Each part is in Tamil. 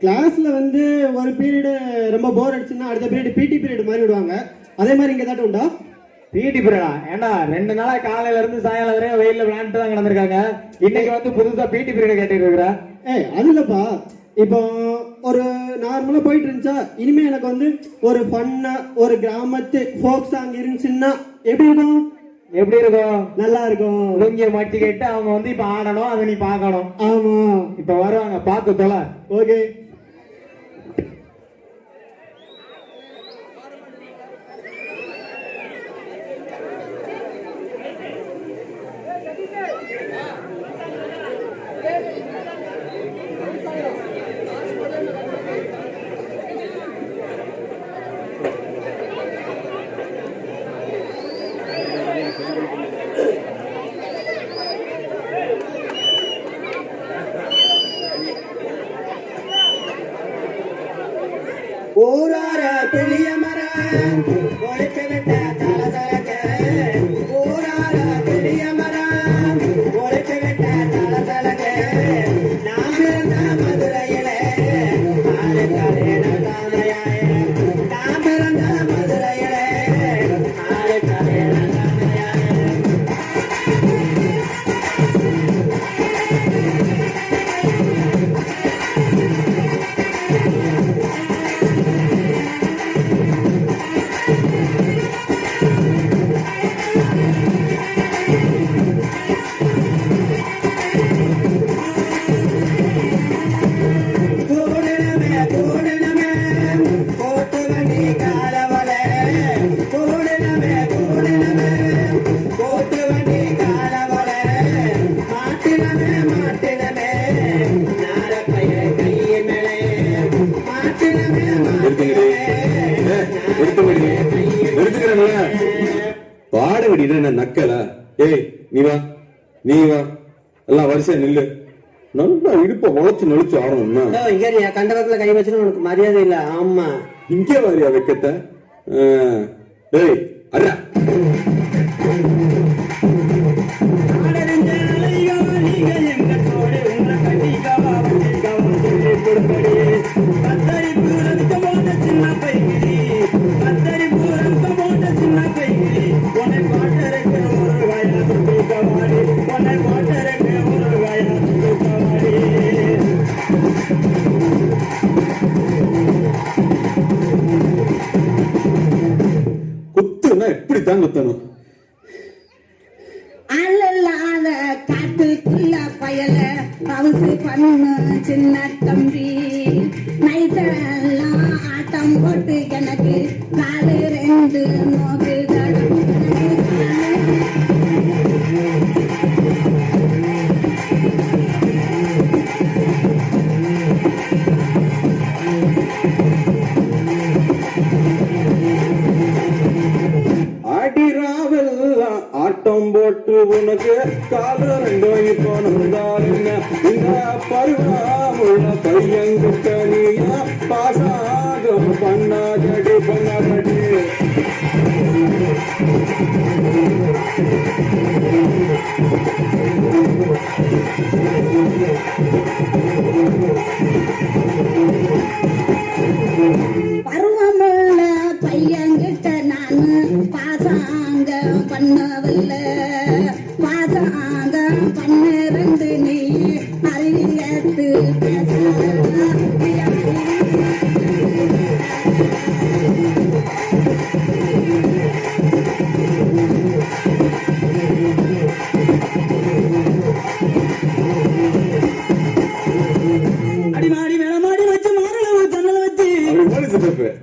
கிளாஸ்ல வந்து ஒரு பீரியடு ரொம்ப போர் அடிச்சுன்னா அடுத்த பீரியட் பிடி பீரியட் மாதிரி விடுவாங்க. அதே மாதிரி இங்க ஏதாட்டும் உண்டா? பிடி பீரியடா? ஏண்டா 2 நாளா காலையில இருந்து சாயங்காலம் வரையும் வெயில்ல விளையாண்டு தான் கிடந்திருக்காங்க. இன்னைக்கு வந்து புதுசா பிடி பீரியட் கேட்டுட்டு இருக்கிற. அது இல்லப்பா, இப்போ ஒரு நார்மலா போயிட்டு இருந்துச்சா, இனிமே எனக்கு வந்து ஒரு ஃபன்னா ஒரு கிராமத்து ஃபோக் சாங் இருந்துச்சுன்னா எப்படி இருக்கும்? எப்படி இருக்கும்? நல்லா இருக்கும். லுங்கிய மாட்டி கேட்டு அவங்க வந்து இப்ப ஆடணும், அதை நீ பாக்கணும். ஆமா, இப்ப வருவாங்க, பாத்து தொலை. ஓகே. ஊரார பெரிய மரம் ஒழித்து விட்ட தலசலக்க, ஊரார பெரிய மரம் ஒழித்து விட்ட தலசலக்க, நாம் பிறந்த மதுரையிலே ஆளுக்காலே நல்லாமையாய, நாம் பிறந்த மதுரையிலே ஆளுக்காலே நல்லாமையாய. பாடவடி நக்கல. ஏய் நீ வா, நீ வா, எல்லாம் வரிசையா நில்லு. நல்லா இடுப்ப உழைச்சு நொழிச்சு ஆடணும்னா இங்க கண்டபத்துல கை வச்சுன்னு உனக்கு மரியாதை இல்ல. ஆமா, இங்க வாரியா வைக்கத்த. ஏய் அண்ணா குத்துனா எப்படித்தான் குத்தணும்? அல்லாத காட்டுக்குள்ள பயல பவுசு பண்ணு சின்ன தம்பி, நைட்டெல்லாம் ஆட்டம் போட்டு எனக்கு காலு 2 நோக்கு அடிராவெல்லாம் ஆட்டம் போட்டு உனக்கு கால 2 இப்போ நந்தால் என்ன? இந்த பருவமுள்ள பையன்கிட்ட நீயா பாசாகம் பண்ணாதடி பண்ணாதடி. பருவமுள்ள பையன்கிட்ட நானு பாசாங்க பண்ணவில்லை, பாசாங்க பண்ணிருந்து நீ அறிவியத்து பேச. அடிமாடி மேலமாடி வச்சு மாறல ஜன்னல வச்சு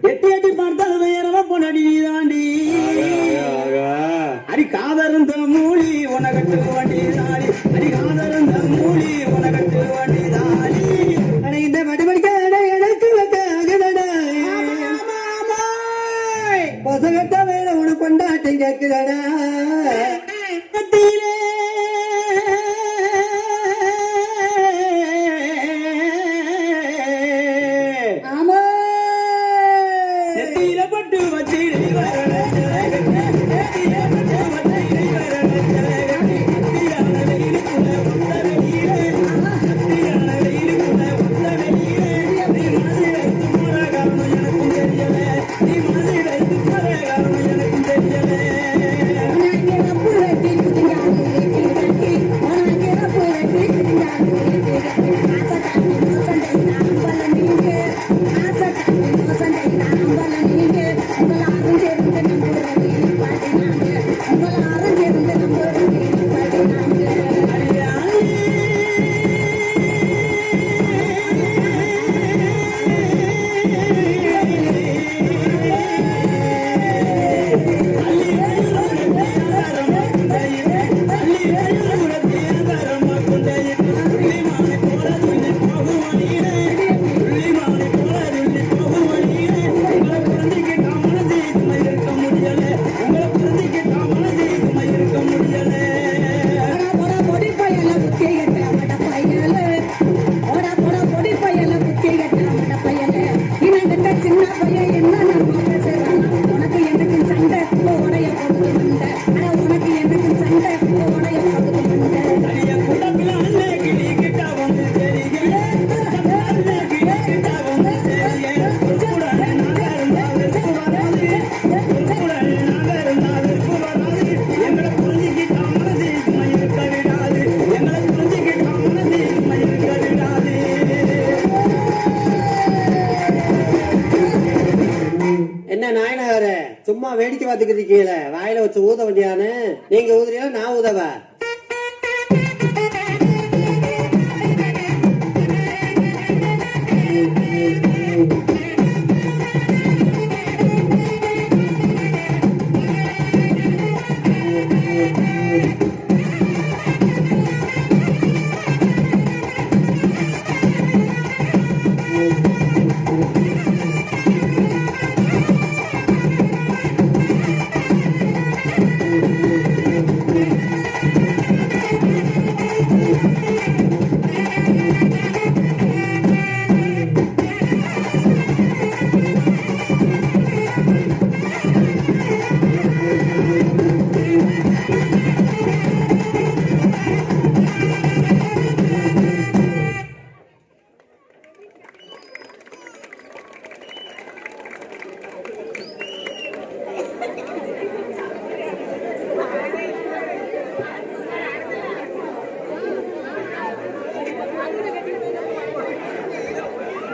எட்டி எட்டி பார்த்தால் வேறவா பொன்னடி தாண்டி. அடி காதருந்த மூலி உனகட்டு வண்டி தாடி, அடி காதருந்த மூலி உனகட்டு வண்டி தாடி. அட இந்த படிப்படிக்க எனக்கு பொசகட்ட வேற உன கொண்டாட்டி கேக்குதடா. வேடிக்கை பார்த்துக்கிட்டு இருக்கீங்களே வாயில வச்சு ஊத வேண்டியானு நீங்க ஊதுறீங்களா நான் ஊதவா